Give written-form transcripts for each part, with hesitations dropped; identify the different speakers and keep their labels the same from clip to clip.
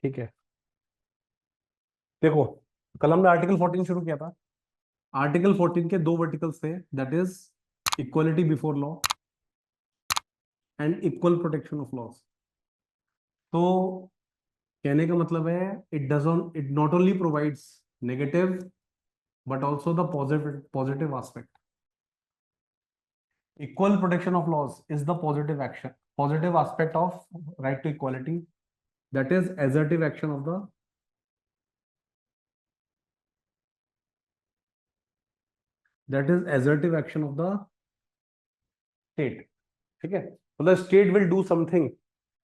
Speaker 1: ठीक है, देखो कल हमने आर्टिकल 14 शुरू किया था। आर्टिकल 14 के दो वर्टिकल्स थे, that is equality before law and equal protection of laws. तो कहने का मतलब है, it not only provides negative but also the positive aspect. Equal protection of laws is the positive aspect of right to equality. That is assertive action of the state. ठीक है, तो the state will do something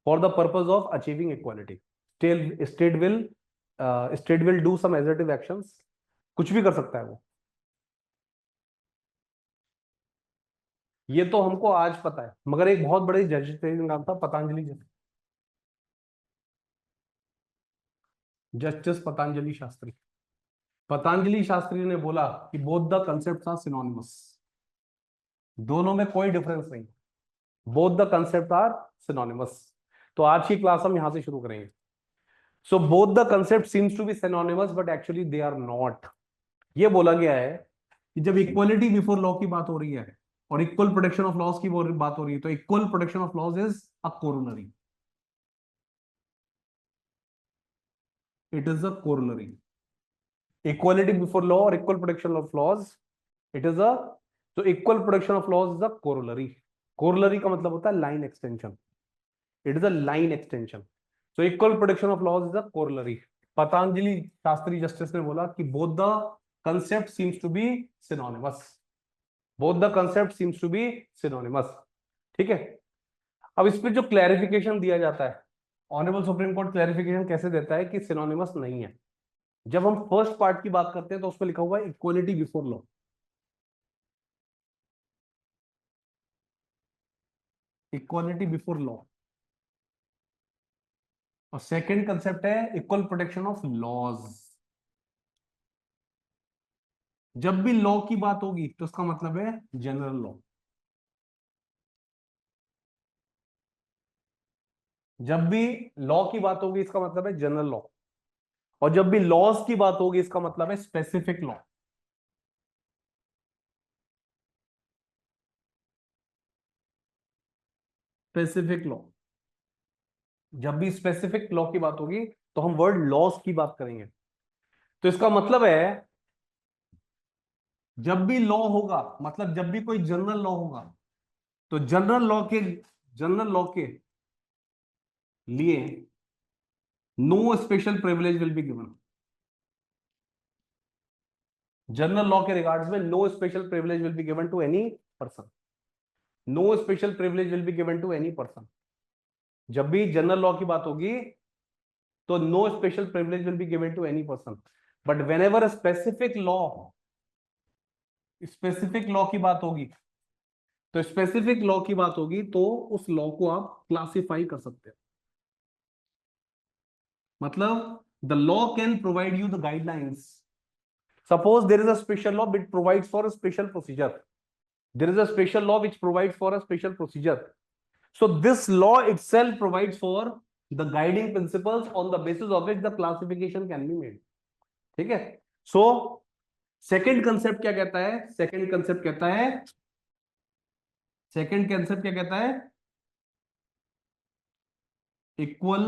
Speaker 1: for the purpose of achieving equality. State will do some assertive actions. कुछ भी कर सकता है वो। ये तो हमको आज पता है, मगर एक बहुत बड़े जज थे, नाम था पतंजलि जज, जस्टिस पतंजलि शास्त्री। पतंजलि शास्त्री ने बोला कि both the concepts are synonymous, दोनों में कोई डिफरेंस नहीं, both the concept are synonymous. तो आज की क्लास हम यहां से शुरू करेंगे। So both the concept seems to be synonymous but actually they are not. ये बोला गया है कि जब इक्वलिटी बिफोर लॉ की बात हो रही है और इक्वल प्रोटेक्शन ऑफ लॉज की बात हो रही है, तो equal protection of laws is a corollary, it is a corollary. Equality before law और equal protection of laws, it is a, तो equal protection of laws is a corollary. Corollary का मतलब होता है line extension, it is a line extension. So equal protection of laws is a corollary. Patanjali Sastri justice ने बोला कि both the concept seems to be synonymous, both the concept seems to be synonymous. ठीक है, अब इस पे जो क्लैरिफिकेशन दिया जाता है, ऑनरेबल सुप्रीम कोर्ट क्लैरिफिकेशन कैसे देता है कि सिनोनिमस नहीं है। जब हम फर्स्ट पार्ट की बात करते हैं तो उसमें लिखा हुआ है equality before law, equality before law. और सेकंड कंसेप्ट है इक्वल प्रोटेक्शन ऑफ लॉज। जब भी लॉ की बात होगी तो उसका मतलब है जनरल लॉ। जब भी लॉ की बात होगी इसका मतलब है जनरल लॉ, और जब भी लॉज की बात होगी इसका मतलब है स्पेसिफिक लॉ। स्पेसिफिक लॉ, जब भी स्पेसिफिक लॉ की बात होगी तो हम वर्ड लॉज की बात करेंगे। तो इसका मतलब है जब भी लॉ होगा, मतलब जब भी कोई जनरल लॉ होगा, तो जनरल लॉ के लिए no special privilege will be given. General law के रिगार्ड्स में no special privilege will be given to any person, no special privilege will be given to any person. जब भी general law की बात होगी तो no special privilege will be given to any person, but whenever specific law की बात होगी, तो स्पेसिफिक लॉ की बात होगी तो उस लॉ को आप क्लासिफाई कर सकते हैं। मतलब the law can provide you the guidelines. Suppose there is a special law which provides for a special procedure, there is a special law which provides for a special procedure, so this law itself provides for the guiding principles on the basis of which the classification can be made। ठीक है, so second concept क्या कहता है, second concept क्या कहता है, equal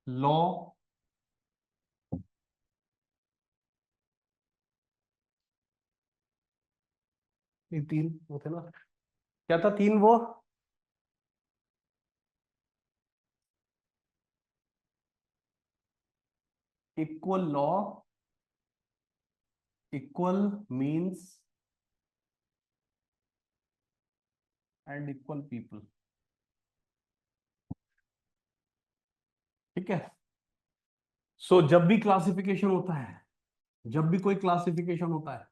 Speaker 1: law ये तीन वो थे ना, क्या था तीन वो, equal law, equal means and equal people. ठीक है, सो जब भी क्लासिफिकेशन होता है, जब भी कोई क्लासिफिकेशन होता है,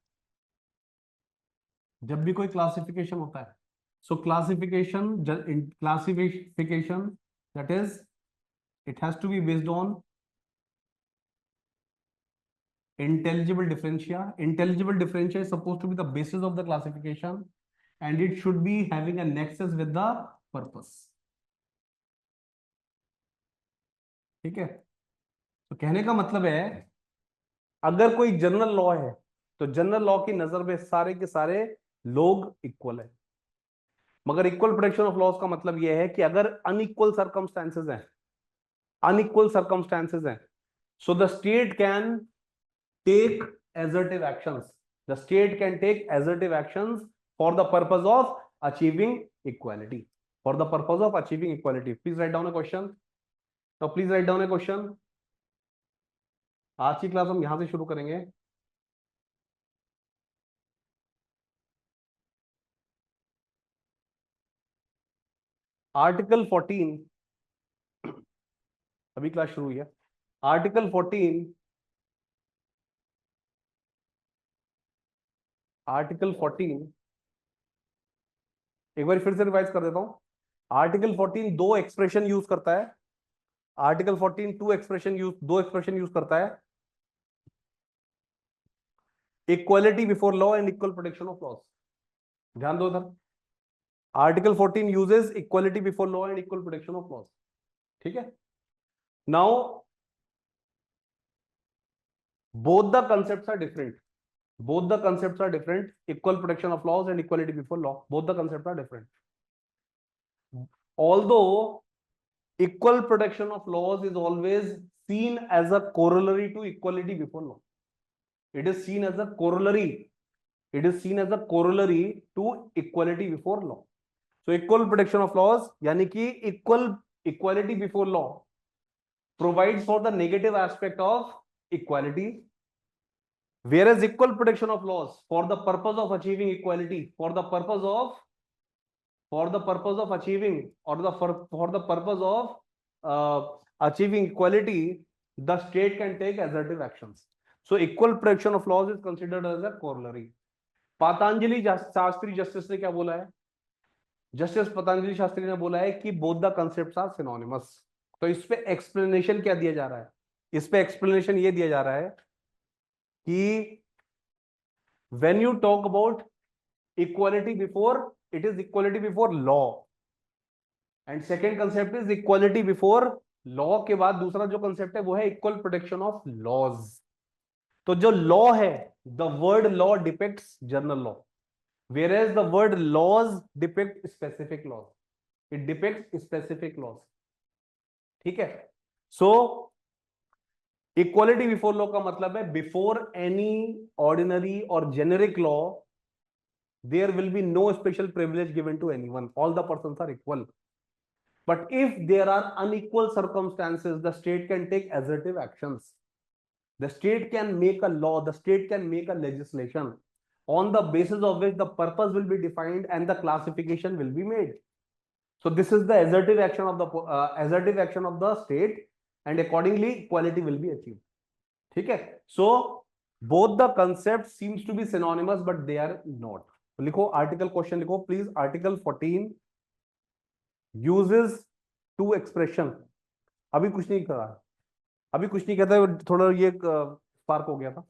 Speaker 1: जब भी कोई क्लासिफिकेशन होता है, so classification that is it has to be based on intelligible differentia is supposed to be the basis of the classification and it should be having a nexus with the purpose। ठीक है, तो कहने का मतलब है अगर कोई general law है तो जनरल लॉ की नजर में सारे के सारे लोग इक्वल है। मगर इक्वल प्रोटेक्शन ऑफ लॉज का मतलब यह है कि अगर अनइक्वल सर्कमस्टांसेस हैं, अनइक्वल सर्कमस्टांसेस हैं, so the state can take assertive actions. The state can take assertive actions for the purpose of achieving equality. For the purpose of achieving equality. Please write down a question. Now please write down a question. आज की class हम यहां से शुरू करेंगे। Article 14, अभी class शुरू हुई है। आर्टिकल 14, आर्टिकल 14 एक बार फिर से रिवाइज कर देता हूं। आर्टिकल 14 दो एक्सप्रेशन यूज करता है। आर्टिकल 14 दो एक्सप्रेशन यूज करता है, equality before law and equal protection of laws. ध्यान दो इधर, article 14 uses equality before law and equal protection of laws. ठीक है, now both the concepts are different, both the concepts are different, equal protection of laws and equality before law, both the concepts are different. Although equal protection of laws is always seen as a corollary to equality before law, it is seen as a corollary, it is seen as a corollary to equality before law. So equal protection of laws yani ki equality before law provides for the negative aspect of equality, whereas equal protection of laws for the purpose of achieving equality, for the purpose of achieving, or for the purpose of achieving equality, the state can take assertive actions. So equal protection of laws is considered as a corollary. Patanjali Sastri justice ने क्या बोला है? Justice Patanjali Shastri ने बोला है कि both the concepts are synonymous. तो इस पे एक्सप्लेनेशन क्या दिया जा रहा है? इस पे एक्सप्लेनेशन ये दिया जा रहा है कि when you talk about equality before, it is equality before law, and second concept is equality before law के बाद दूसरा जो concept है वो है equal protection of laws. तो जो law है, the word law depicts general law, whereas the word laws depict specific laws, it depicts specific laws. ठीक है, so इक्वालिटी बिफोर लॉ का मतलब है बिफोर एनी ऑर्डिनरी और generic law there will be no special privilege given to anyone, all the persons are equal. But if there are unequal circumstances, the state can take assertive actions, the state can make a law, the state can make a legislation on the basis of which the purpose will be defined and the classification will be made. So this is the assertive action of the state, and accordingly equality will be achieved. ठीक है, so both the concepts seems to be synonymous but they are not. लिखो article, question लिखो please. Article 14 uses two expression, अभी कुछ नहीं करा, अभी कुछ नहीं कहता, थोड़ा ये स्पार्क हो गया था।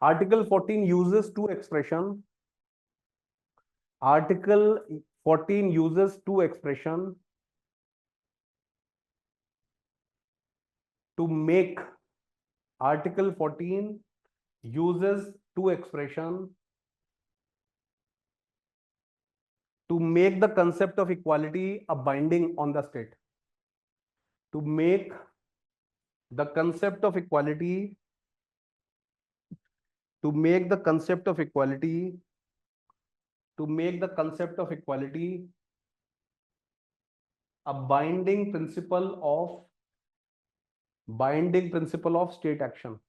Speaker 1: Article 14 uses two expression, article 14 uses two expression to make, article 14 uses two expression to make the concept of equality a binding on the state, to make the concept of equality, to make the concept of equality, to make the concept of equality a binding principle of state action.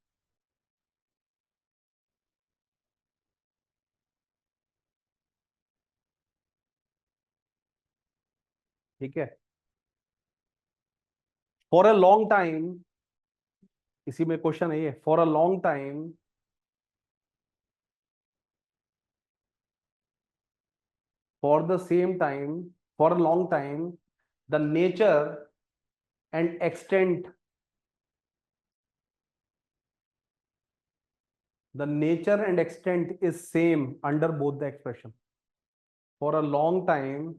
Speaker 1: ठीक है, for a long time, इसी में question है ये, for a long time for the same time, for a long time, the nature and extent, the nature and extent is same under both the expression. For a long time,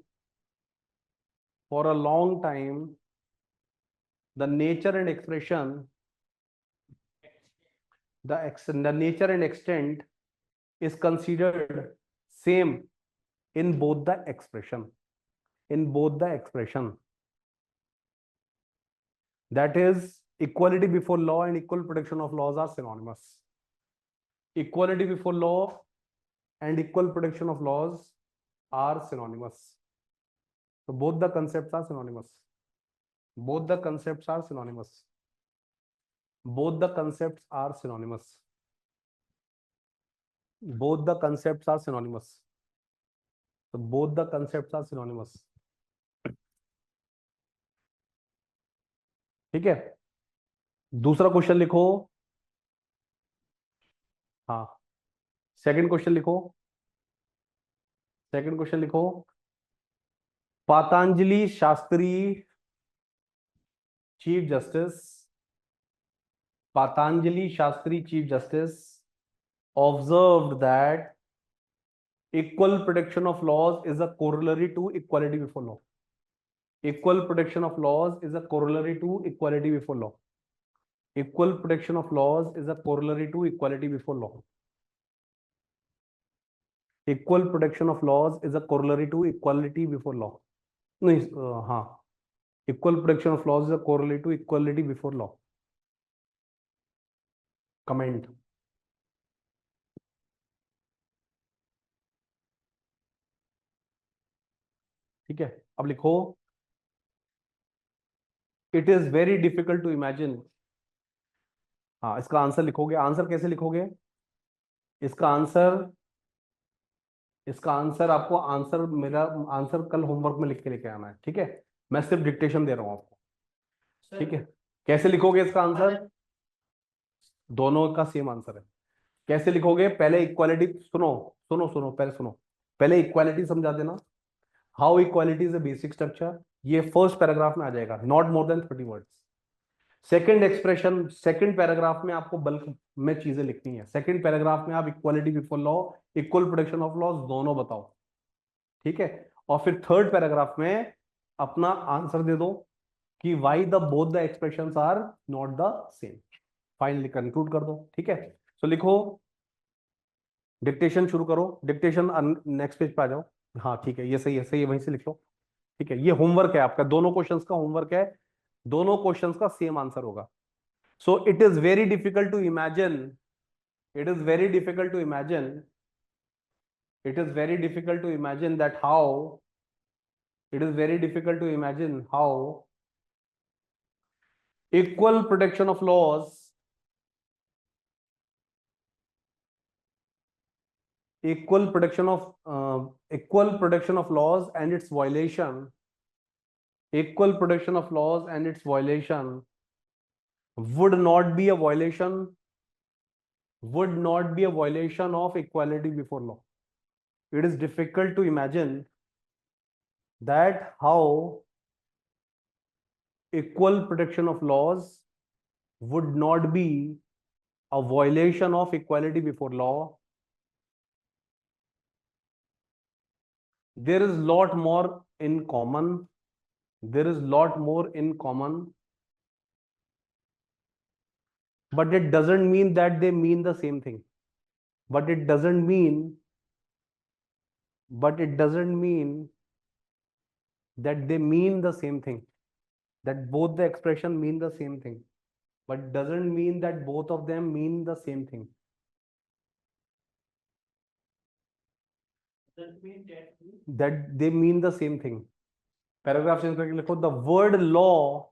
Speaker 1: for a long time, the nature and expression, the nature and extent is considered same in both the expression. In both the expression. That is, equality before law and equal protection of laws are synonymous. Equality before law and equal protection of laws are synonymous. So both the concepts are synonymous. Both the concepts are synonymous. Both the concepts are synonymous. Both the concepts are synonymous. So both the concepts are synonymous. ठीक है, दूसरा question लिखो. हाँ, second question लिखो. Second question लिखो. Patanjali Shastri chief justice, Patanjali Shastri Chief Justice observed that equal protection of laws is a corollary to equality before law. Equal protection of laws is a corollary to equality before law. Equal protection of laws is a corollary to equality before law. Equal protection of laws is a corollary to equality before law. नहीं, हाँ, equal protection of laws is a corollary to equality before law. Comment. ठीक है, अब लिखो. It is very difficult to imagine. हाँ, इसका answer लिखोगे. Answer कैसे लिखोगे? इसका आंसर आपको मेरा आंसर कल होमवर्क में लिख के लेके आना है. ठीक है, मैं सिर्फ डिक्टेशन दे रहा हूं आपको. ठीक है, कैसे लिखोगे इसका आंसर? दोनों का सेम आंसर है. कैसे लिखोगे? पहले इक्वालिटी सुनो. पहले इक्वालिटी समझा देना. How equality is a basic structure. ये फर्स्ट पैराग्राफ में आ जाएगा, not more than 30 words. Second expression, second paragraph में आपको बल्क में चीजें लिखनी है. सेकंड पैराग्राफ में आप equality before law, equal protection of laws दोनों बताओ. ठीक है, और फिर थर्ड पैराग्राफ में अपना आंसर दे दो कि why the both the expressions are not the same. Finally conclude कर दो. ठीक है, सो लिखो. डिक्टेशन शुरू करो. डिक्टेशन नेक्स्ट पेज पे आ जाओ. हाँ ठीक है, ये सही है, सही है, वहीं से लिख लो. ठीक है, ये होमवर्क है आपका, दोनों क्वेश्चंस का होमवर्क है. दोनों क्वेश्चंस का सेम आंसर होगा. So it is very difficult to imagine, it is very difficult to imagine, it is very difficult to imagine that how, it is very difficult to imagine how equal protection of laws, equal protection of laws and its violation, equal protection of laws and its violation would not be a violation, would not be a violation of equality before law. It is difficult to imagine that how equal protection of laws would not be a violation of equality before law. There is lot more in common. There is lot more in common, but it doesn't mean that they mean the same thing. But it doesn't mean that they mean the same thing, that both the expression mean the same thing, but doesn't mean that both of them mean the same thing. That they mean the same thing. Paragraph change करके लिखो. The word law,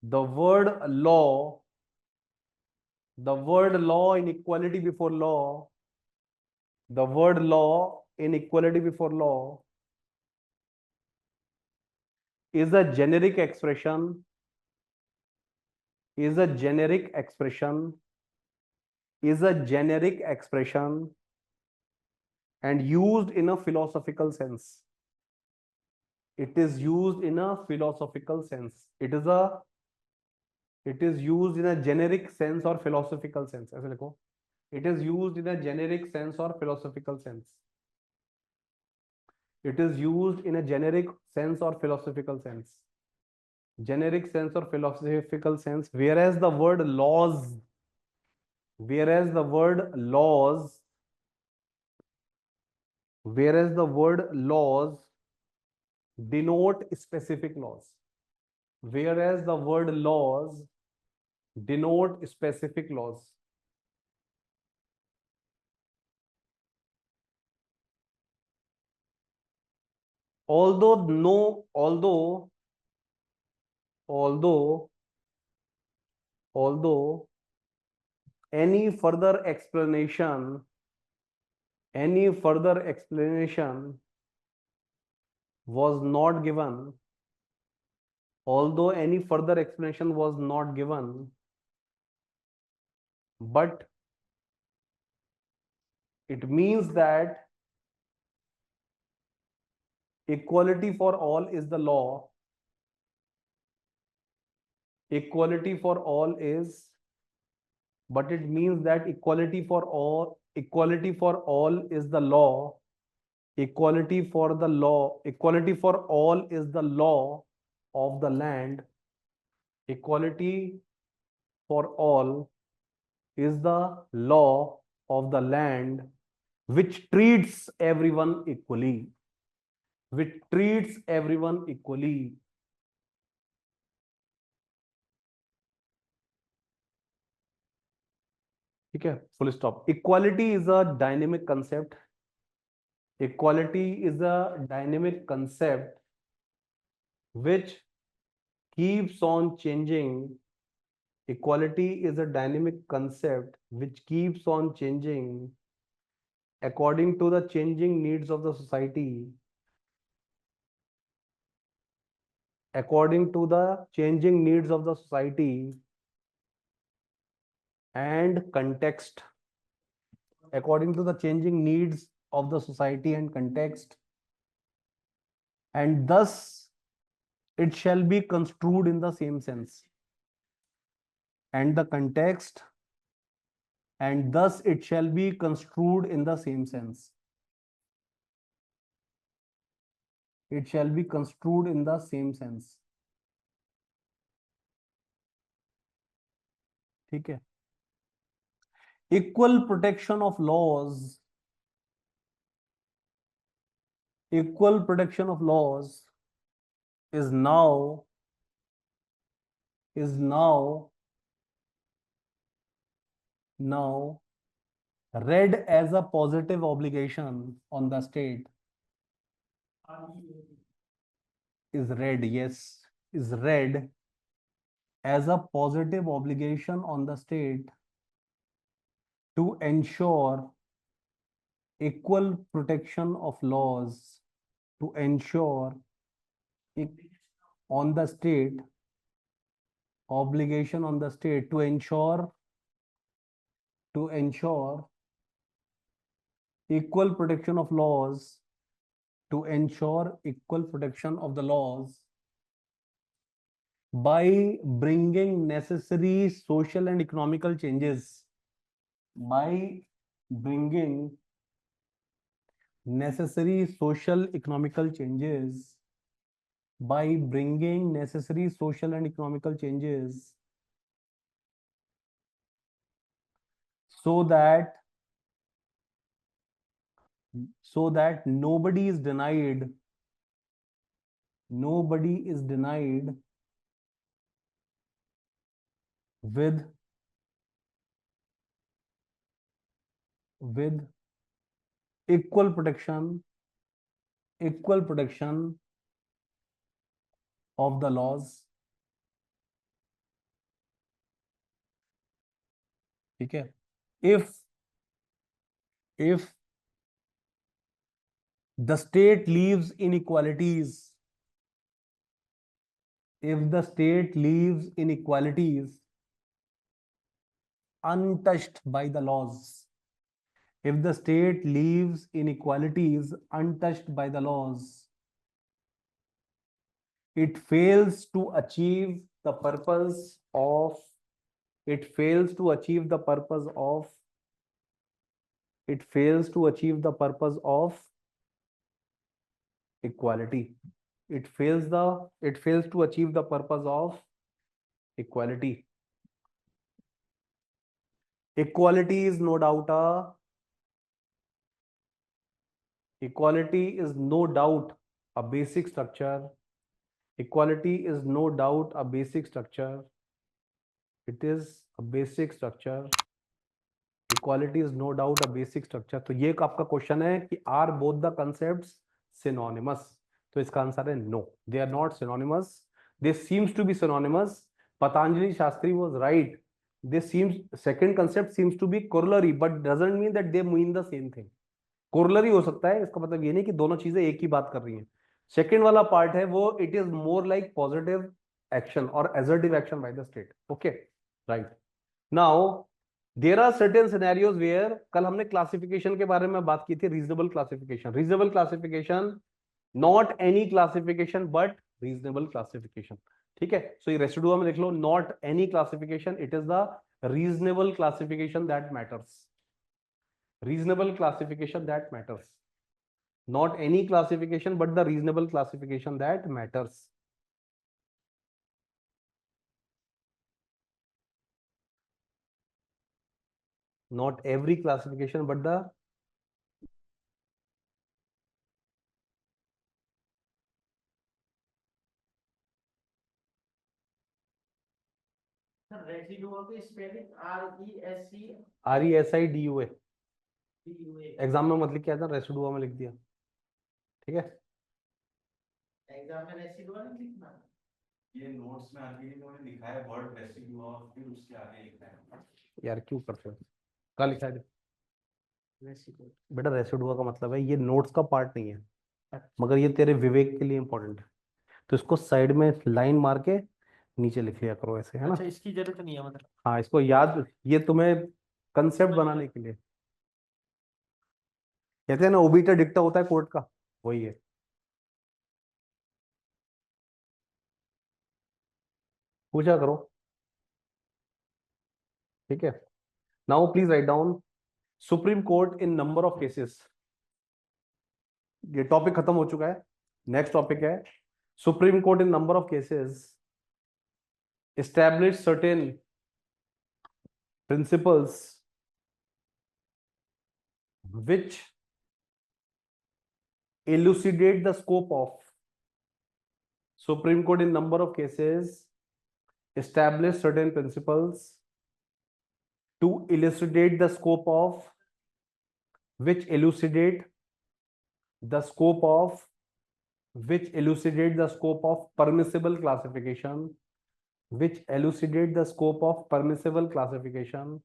Speaker 1: the word law, the word law in equality before law, the word law in equality before law is a generic expression, is a generic expression, is a generic expression and used in a philosophical sense. It is used in a philosophical sense. It is used in a generic sense or philosophical sense. ऐसे लिखो. It is used in a generic sense or philosophical sense. It is used in a generic sense or philosophical sense. generic sense or philosophical sense, whereas the word laws, whereas the word laws, whereas the word laws denote specific laws, whereas the word laws denote specific laws. Although no, although, although any further explanation, any further explanation was not given, although any further explanation was not given, but it means that equality for all is the law. Equality for all is, but it means that equality for all is the law. Equality for the law, equality for all is the law of the land. Equality for all is the law of the land, which treats everyone equally. Which treats everyone equally. ठीक है, full stop. Equality is a dynamic concept. Equality is a dynamic concept which keeps on changing. Equality is a dynamic concept which keeps on changing according to the changing needs of the society. According to the changing needs of the society and context. According to the changing needs of the society and context. And thus it shall be construed in the same sense. And the context, and thus it shall be construed in the same sense. It shall be construed in the same sense. ठीक है. Equal protection of laws. Equal protection of laws is now now read as a positive obligation on the state. Is read, yes, is read as a positive obligation on the state to ensure equal protection of laws, to ensure on the state, obligation on the state to ensure equal protection of laws, to ensure equal protection of the laws by bringing necessary social and economical changes, by bringing necessary social economical changes, by bringing necessary social and economical changes, so that nobody is denied with equal protection of the laws. ठीक है. If the state leaves inequalities, if the state leaves inequalities untouched by the laws, if the state leaves inequalities untouched by the laws, it fails to achieve the purpose of it fails to achieve the purpose of it fails to achieve the purpose of equality. it fails to achieve the purpose of equality. Equality is no doubt a basic structure. Equality is no doubt a basic structure. It is a basic structure. Equality is no doubt a basic structure. तो ये आपका question है कि are both the concepts synonymous? तो इसका answer है no, they are not synonymous. They seems to be synonymous. Patanjali Shastri was right. They seems second concept seems to be corollary but doesn't mean that they mean the same thing. Corollary हो सकता है, इसका मतलब ये नहीं कि दोनों चीजें एक ही बात कर रही हैं. सेकंड वाला पार्ट है वो it is more like positive action और assertive action by the state. Okay right. Now there are certain scenarios where, कल हमने क्लासिफिकेशन के बारे में बात की थी. Reasonable classification not any classification but reasonable classification. ठीक है, सो ये रेसिडुआ में देख लो, not any classification, it is the reasonable classification that matters. reasonable classification that matters, not any classification but the reasonable classification that matters. Not every classification but the RESIDUA. Exam में मत लिख के आया था, रेसिडुआ में लिख दिया. ठीक है, एग्जाम में रेसिडुआ नहीं लिखना. ये नोट्स में आगे इन्होंने लिखा है वर्ड रेसिडुआ और फिर उसके आगे लिखा है. यार क्यों करते हो? कहाँ लिखा है बेटा? रेसिडुआ का मतलब है ये नोट्स का पार्ट नहीं है, मगर ये तेरे विवेक के लिए इंपॉर्टेंट है. तो इसको साइड में लाइन मार के नीचे लिख लिया करो ऐसे, है ना? अच्छा, इसकी जरूरत नहीं है मतलब. हाँ, इसको याद, ये तुम्हें कंसेप्ट बनाने के लिए. कहते हैं ना ओबिटा डिक्टा होता है कोर्ट का, वही है. पूछा करो. ठीक है, now please write down supreme court in number of cases. ये टॉपिक खत्म हो चुका है. नेक्स्ट टॉपिक है supreme court in number of cases establish certain principles which elucidate the scope of. Supreme Court in number of cases establish certain principles to elucidate the scope of, which elucidate the scope of, which elucidate the scope of permissible classification, which elucidate the scope of permissible classification.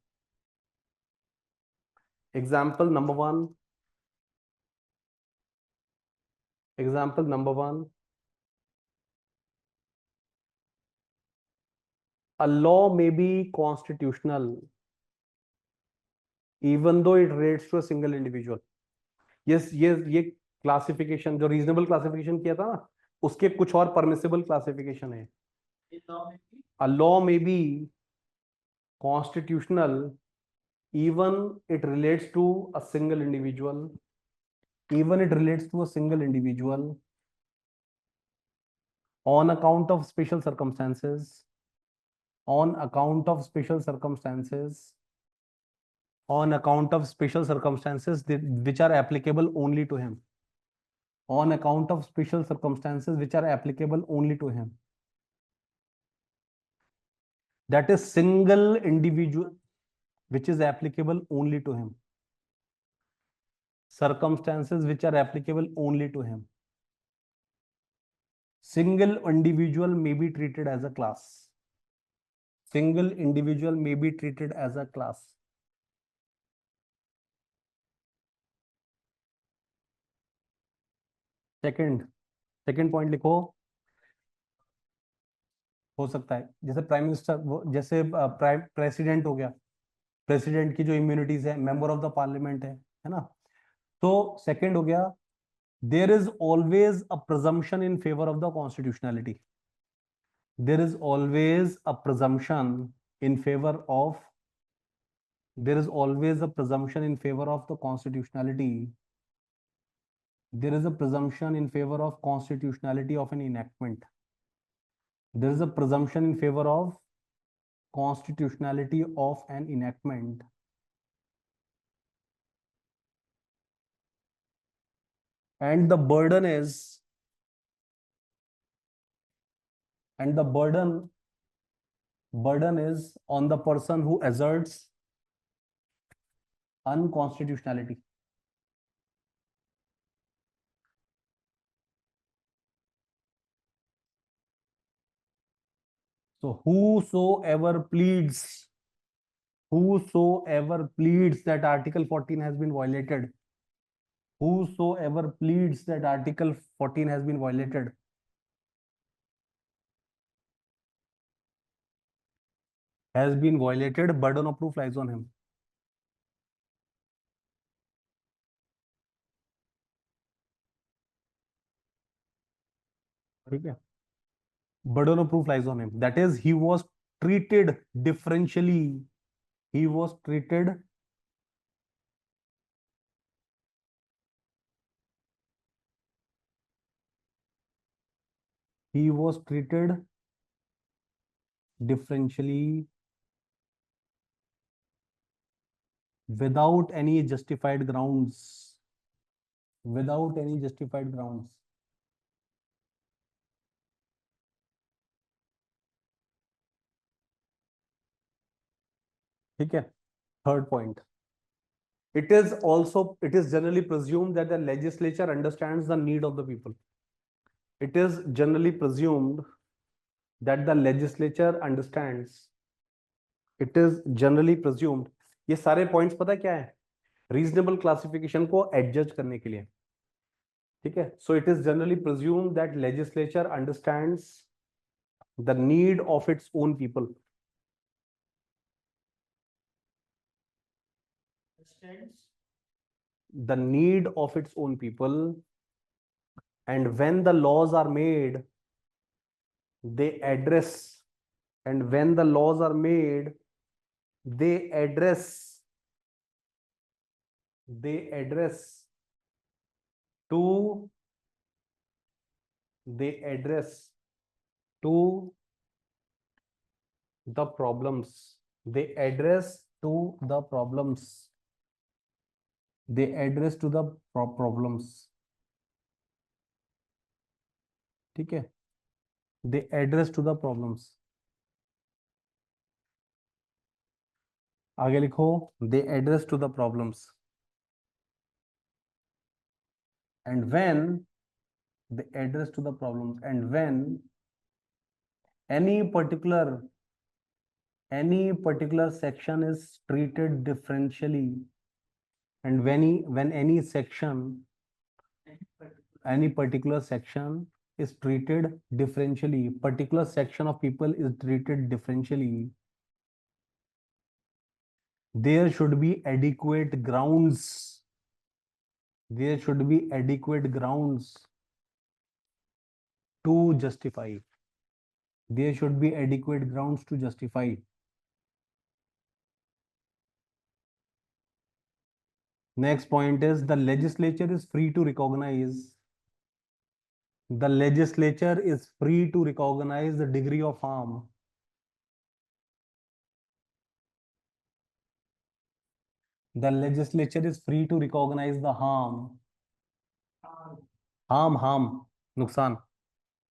Speaker 1: Example number one. Example number one. A law may be constitutional even though it relates to a single individual. Yes, ये classification जो reasonable classification किया था ना, उसके कुछ और permissible classification है. A law may be constitutional even it relates to a single individual, even it relates to a single individual on account of special circumstances, on account of special circumstances, on account of special circumstances which are applicable only to him, on account of special circumstances which are applicable only to him. That is single individual which is applicable only to him. Circumstances which are applicable only to him. Single individual may be treated as a class. Single individual may be treated as a class. Second point लिखो. हो सकता है जैसे prime minister, जैसे president हो गया, president की जो इम्यूनिटीज है, मेंबर ऑफ द पार्लियामेंट है ना. तो सेकंड हो गया, there is always a presumption in favour of the constitutionality. There is always a presumption in favour of, there is always a presumption in favor of the constitutionality There is a presumption in favor of constitutionality of an enactment. There is a presumption in favor of constitutionality of an enactment. And the burden is, and the burden is on the person who asserts unconstitutionality. So whosoever pleads that Article 14 has been violated, whosoever pleads that Article 14 has been violated, burden of proof lies on him. ठीक है? Burden of proof lies on him. That is, he was treated differentially. He was treated differentially without any justified grounds. Without any justified grounds. ठीक है? Third point. It is generally presumed that the legislature understands the need of the people. It is generally presumed that the legislature understands. It is generally presumed. ये सारे points पता क्या है? Reasonable classification को adjust करने के लिए. ठीक है? So it is generally presumed that legislature understands the need of its own people. The need of its own people, and when the laws are made, they address, and when the laws are made, they address to they address to the problems. They address to the problems. They address to the problems. ठीक है? They address to the problems. आगे लिखो, they address to the problems. And when they address to the problems, and when any particular section is treated differentially, and when any particular section is treated differentially, particular section of people is treated differentially, there should be adequate grounds. There should be adequate grounds to justify. There should be adequate grounds to justify. Next point is the legislature is free to recognize. The legislature is free to recognize the degree of harm. The legislature is free to recognize the harm. Harm, nuksan.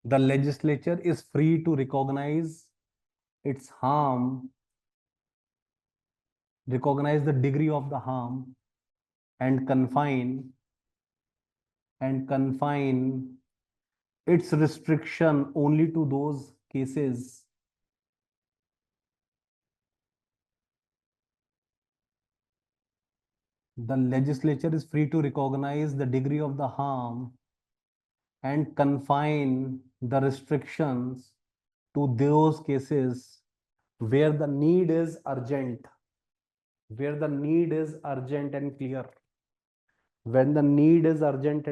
Speaker 1: The legislature is free to recognize its harm, recognize the degree of the harm, and confine its restriction only to those cases the legislature is free to recognize the degree of the harm and confine the restrictions to those cases where the need is urgent, and clear. When the need is urgent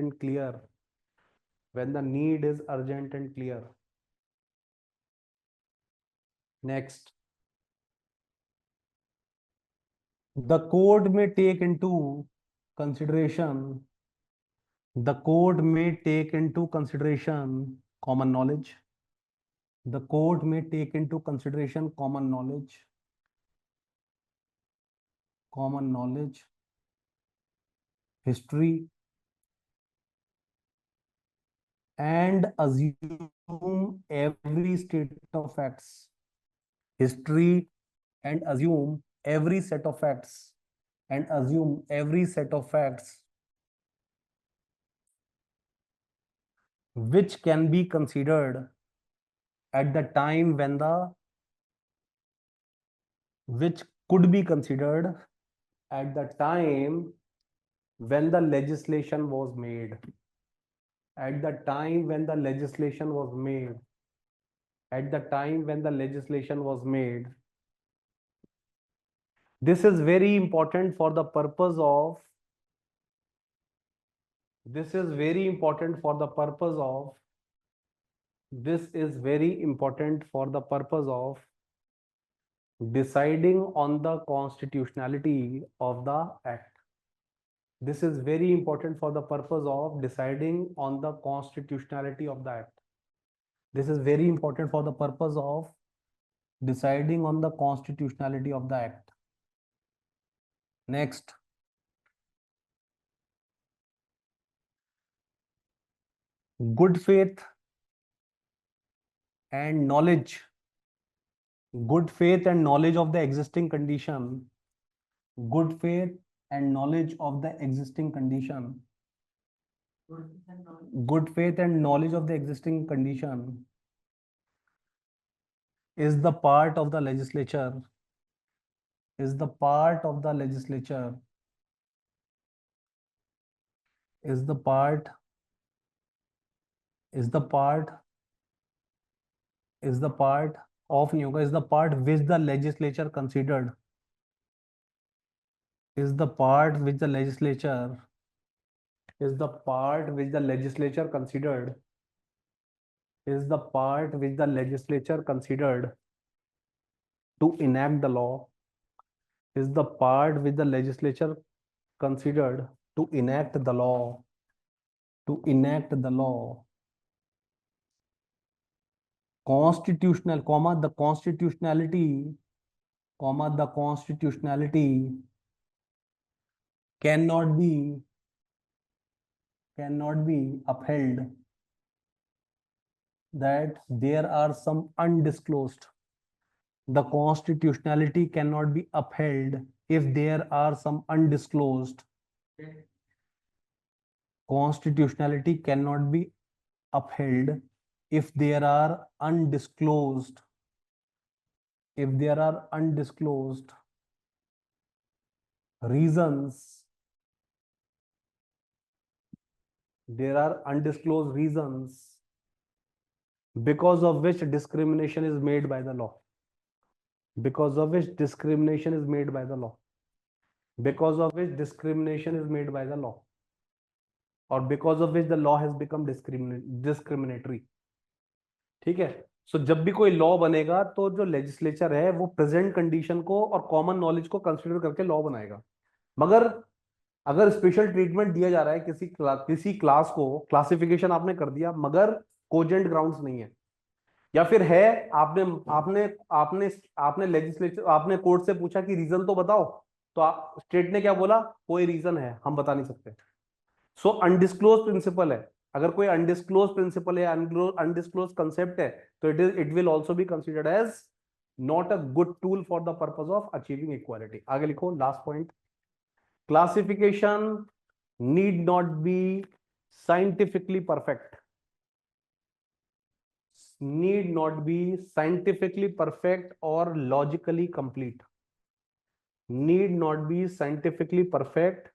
Speaker 1: and clear. Next, the court may take into consideration The court may take into consideration common knowledge. The court may take into consideration common knowledge, history, and assume every state of facts. History and assume every set of facts. And assume every set of facts which can be considered at the time when the which could be considered at the time when the legislation was made. At the time when the legislation was made. At the time when the legislation was made. This is very important for the purpose of this is very important for the purpose of this is very important for the purpose of deciding on the constitutionality of the act. This is very important for the purpose of deciding on the constitutionality of the act. This is very important for the purpose of deciding on the constitutionality of the act. Next, good faith and knowledge. Good faith and knowledge of the existing condition. Good faith and knowledge of the existing condition. Good faith and knowledge of the existing condition is the part of the legislature. Is the part of the legislature. Is the part. Is the part. Is the part of नहीं होगा. Is the part which the legislature considered. Is the part which the legislature. Is the part which the legislature considered. Is the part which the legislature considered to enact the law. Is the part which the legislature considered to enact the law. To enact the law. Constitutional, comma, the constitutionality, comma, the constitutionality cannot be upheld, that there are some undisclosed. The constitutionality cannot be upheld if there are some undisclosed. Constitutionality cannot be upheld if there are undisclosed. If there are undisclosed reasons. There are undisclosed reasons because of which discrimination is made by the law. Because of which discrimination is made by the law. Because of which discrimination is made by the law. Or because of which the law has become discriminatory. ठीक है. सो जब भी कोई law बनेगा तो जो legislature है वो प्रेजेंट कंडीशन को और कॉमन नॉलेज को कंसीडर करके लॉ बनाएगा. मगर अगर स्पेशल ट्रीटमेंट दिया जा रहा है किसी क्लास को, क्लासिफिकेशन आपने कर दिया मगर कोजेंट ग्राउंड्स नहीं है, या फिर है आपने आपने आपने आपने लेजिस्लेचर आपने कोर्ट से पूछा कि रीजन तो बताओ, तो स्टेट ने क्या बोला, कोई रीजन है हम बता नहीं सकते. सो अनडिस्क्लोज प्रिंसिपल है. अगर कोई अनडिस्क्लोज प्रिंसिपल है, अनडिस्क्लोज कंसेप्ट है, तो it will also be considered as not a good tool for the purpose of achieving equality. आगे लिखो last point. Classification need not be scientifically perfect. Need not be scientifically perfect or logically complete. Need not be scientifically perfect,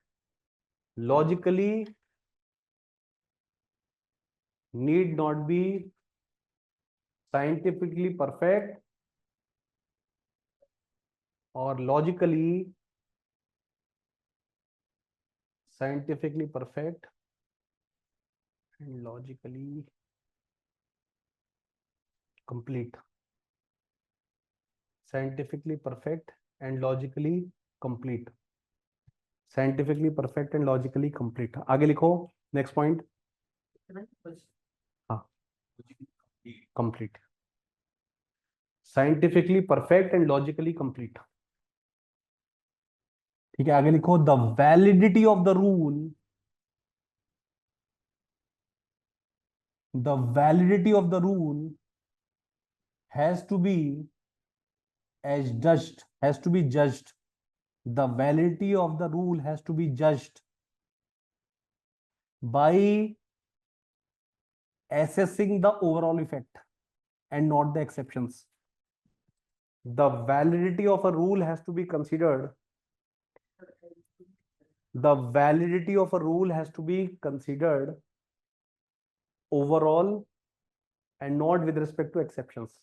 Speaker 1: logically. Need not be scientifically perfect or logically perfect and logically complete. Scientifically perfect and logically complete. Scientifically perfect and logically complete. आगे लिखो. Next point, हाँ, complete, scientifically perfect and logically complete. ठीक है, आगे लिखो, the validity of the rule, the validity of the rule has to be has to be judged, the validity of the rule has to be judged by assessing the overall effect and not the exceptions. The validity of a rule has to be considered, the validity of a rule has to be considered overall and not with respect to exceptions,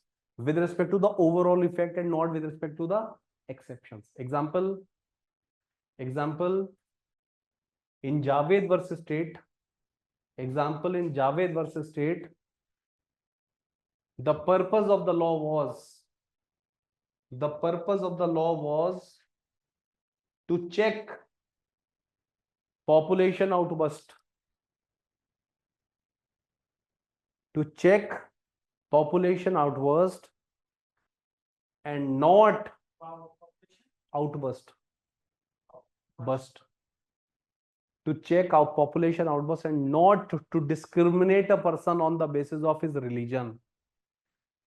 Speaker 1: with respect to the overall effect and not with respect to the exceptions. Example in Javed versus State, example in Javed versus State, the purpose of the law was to check population outburst, to check population outburst and not outburst, burst, to check our population outburst and not to discriminate a person on the basis of his religion,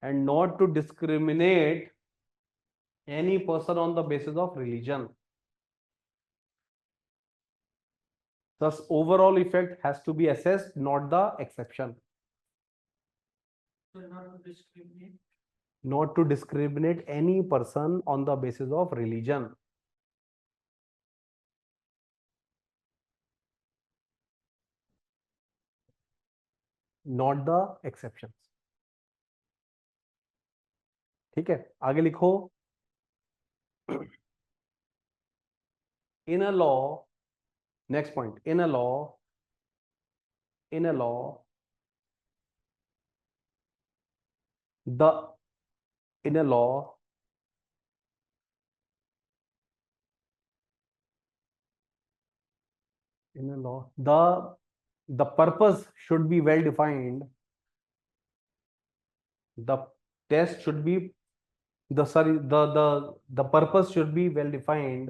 Speaker 1: and not to discriminate any person on the basis of religion. Thus, overall effect has to be assessed, not the exception. So not to discriminate any person on the basis of religion. Not the exceptions. ठीक है, आगे लिखो, in a law, next point, in a law, the in a law in a law the purpose should be well defined, the test should be the purpose should be well defined,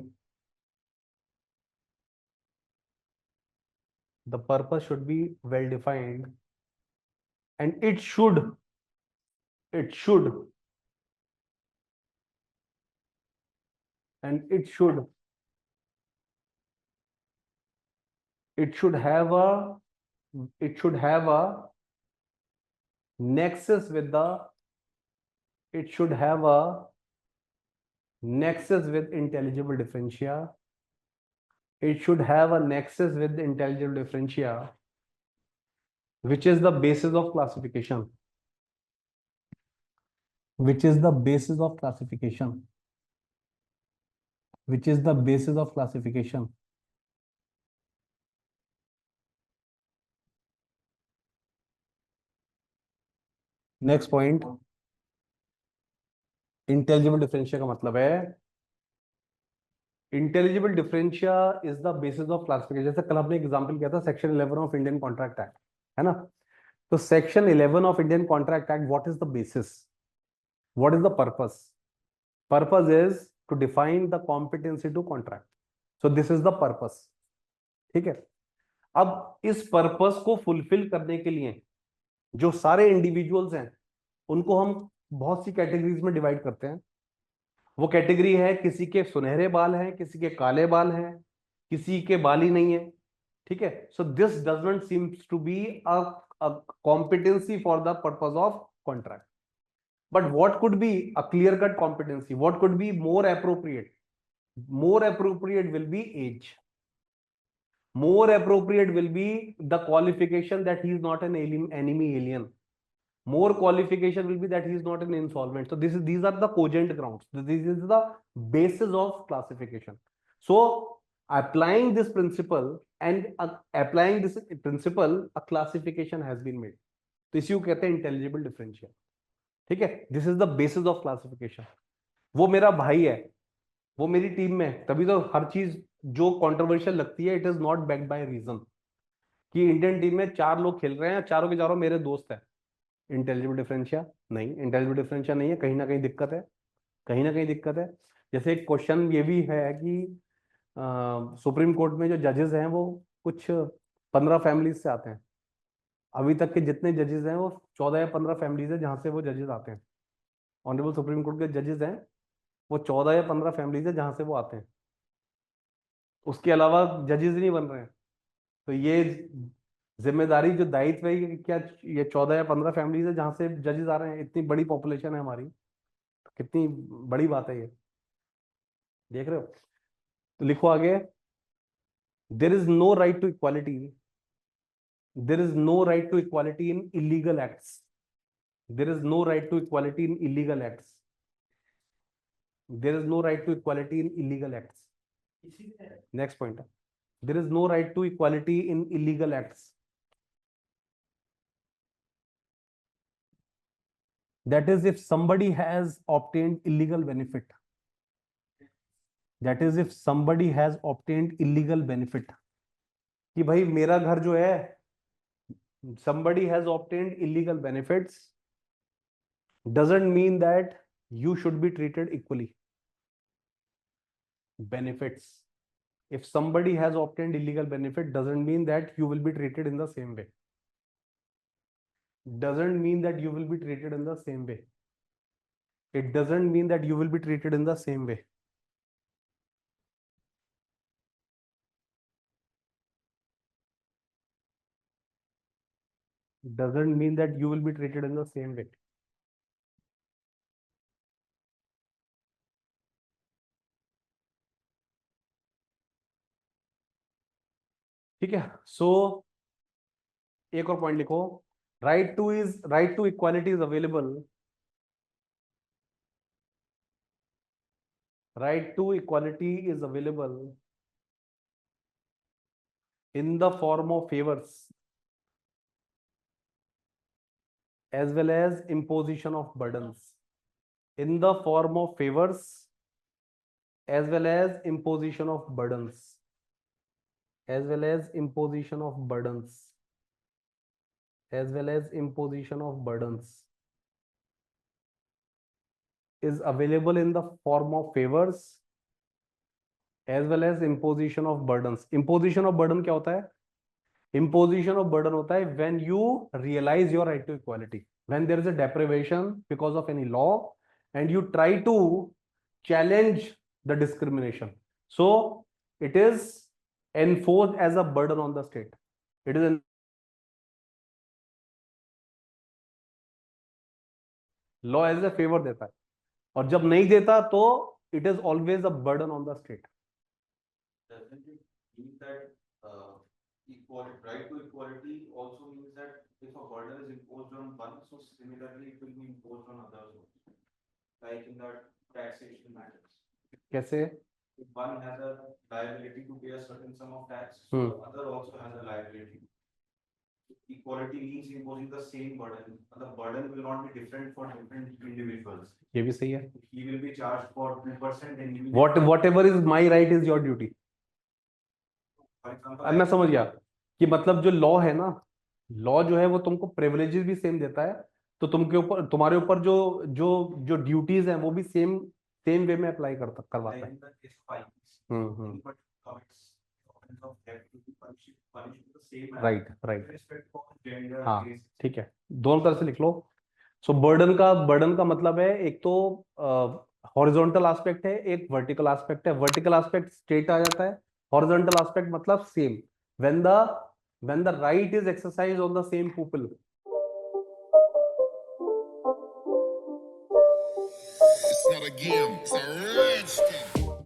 Speaker 1: the purpose should be well defined, and it should and it should have a nexus with the nexus with intelligible differentia. It should have a nexus with intelligible differentia, which is the basis of classification. Which is the basis of classification. Which is the basis of classification. Next point, intelligible differentia का मतलब है, intelligible differentia is the basis of classification. जैसे कल हमने example किया था section 11 of Indian contract act, है ना? तो section 11 of Indian contract act, what is the basis, what is the purpose? Purpose is to define the competency to contract, so this is the purpose. ठीक है, अब इस purpose को fulfil करने के लिए जो सारे इंडिविजुअल्स हैं उनको हम बहुत सी कैटेगरीज में डिवाइड करते हैं। वो कैटेगरी है, किसी के सुनहरे बाल हैं, किसी के काले बाल हैं, किसी के बाल ही नहीं है। ठीक है, so this does not seems to be a competency for the purpose of contract. But what could be a clear cut competency? What could be more appropriate? More appropriate will be age. More appropriate will be the qualification that he is not an enemy alien. More qualification will be that he is not an insolvent. So these are the cogent grounds. This is the basis of classification. So applying this principle a classification has been made. तो इसी को कहते हैं intelligible differential. ठीक है, this is the basis of classification. वो मेरा भाई है, वो मेरी टीम में है, तभी तो हर चीज जो कंट्रोवर्शियल लगती है it is not backed by reason, कि इंडियन टीम में 4 लोग खेल रहे हैं, चारों के चारों मेरे दोस्त हैं, इंटेलिजिबल डिफरेंशिया नहीं, इंटेलिजिबल डिफरेंशिया नहीं है, कहीं ना कहीं दिक्कत है, कहीं ना कहीं दिक्कत है। जैसे एक क्वेश्चन ये भी है कि सुप्रीम कोर्ट में जो जजेस हैं वो कुछ 15 फैमिलीज से आते हैं। अभी तक के जितने जजेस हैं वो 14 या 15 फैमिलीज है जहां से वो जजेस आते हैं। ऑनरेबल सुप्रीम कोर्ट के जजेस हैं वो 14 या 15 फैमिलीज है जहां से वो आते हैं, उसके अलावा जजेस नहीं बन रहे हैं। तो ये जिम्मेदारी जो दायित्व है, ये क्या ये 14 या 15 फैमिलीज है जहां से जजेस आ रहे हैं, इतनी बड़ी पॉपुलेशन है हमारी, तो कितनी बड़ी बात है ये, देख रहे हो। तो लिखो आगे, there is no right to equality, there is no right to equality in illegal acts, there is no right to equality in illegal acts, there is no right to equality in illegal acts. Next point है, there is no right to equality in illegal acts, that is if somebody has obtained illegal benefit, that is if somebody has obtained illegal benefit, कि भाई मेरा घर जो है, somebody has obtained illegal benefits doesn't mean that you should be treated equally. Benefits, if somebody has obtained illegal benefit doesn't mean that you will be treated in the same way, doesn't mean that you will be treated in the same way, it doesn't mean that you will be treated in the same way. Doesn't mean that you will be treated in the same way. ठीक है, सो एक और point लिखो, right to equality is available, right to equality is available in the form of favours as well as imposition of burdens, in the form of favors as well as imposition of burdens, as well as imposition of burdens, as well as imposition of burdens is available in the form of favors as well as imposition of burdens. Imposition of burden क्या होता है? Imposition of burden होता है when you realize your right to equality, when there is a deprivation because of any law and you try to challenge the discrimination, so it is enforced as a burden on the state, it is law as a favor देता है, और जब नहीं देता तो it is always a burden on the state.
Speaker 2: Doesn't it mean that equality, right to equality also means that if a burden is imposed on one, so similarly it will be imposed on others also, like in the taxation matters.
Speaker 1: कैसे?
Speaker 2: If one has a liability to pay a certain sum of tax, so the other also has a liability. Equality means imposing the same burden, but the burden will not be different for different individuals.
Speaker 1: ये भी सही है.
Speaker 2: He will be charged for 2% and you
Speaker 1: whatever is my right is your duty. अब मैं समझ गया कि मतलब जो लॉ है ना, लॉ जो है वो तुमको प्रिविलेजेस भी सेम देता है, तो तुमके ऊपर, तुम्हारे ऊपर जो जो जो ड्यूटीज हैं वो भी सेम सेम वे में अप्लाई करवाता है. राइट राइट, हाँ ठीक है, दोनों तरह से लिख लो. सो बर्डन का मतलब है, एक तो हॉरिजॉन्टल एस्पेक्ट है, एक वर्टिकल एस्पेक्ट है. वर्टिकल एस्पेक्ट स्टेट आ जाता है, हॉरिजॉन्टल एस्पेक्ट मतलब same, when the right is exercised on the same people.
Speaker 3: It's not a game, it's a rich thing.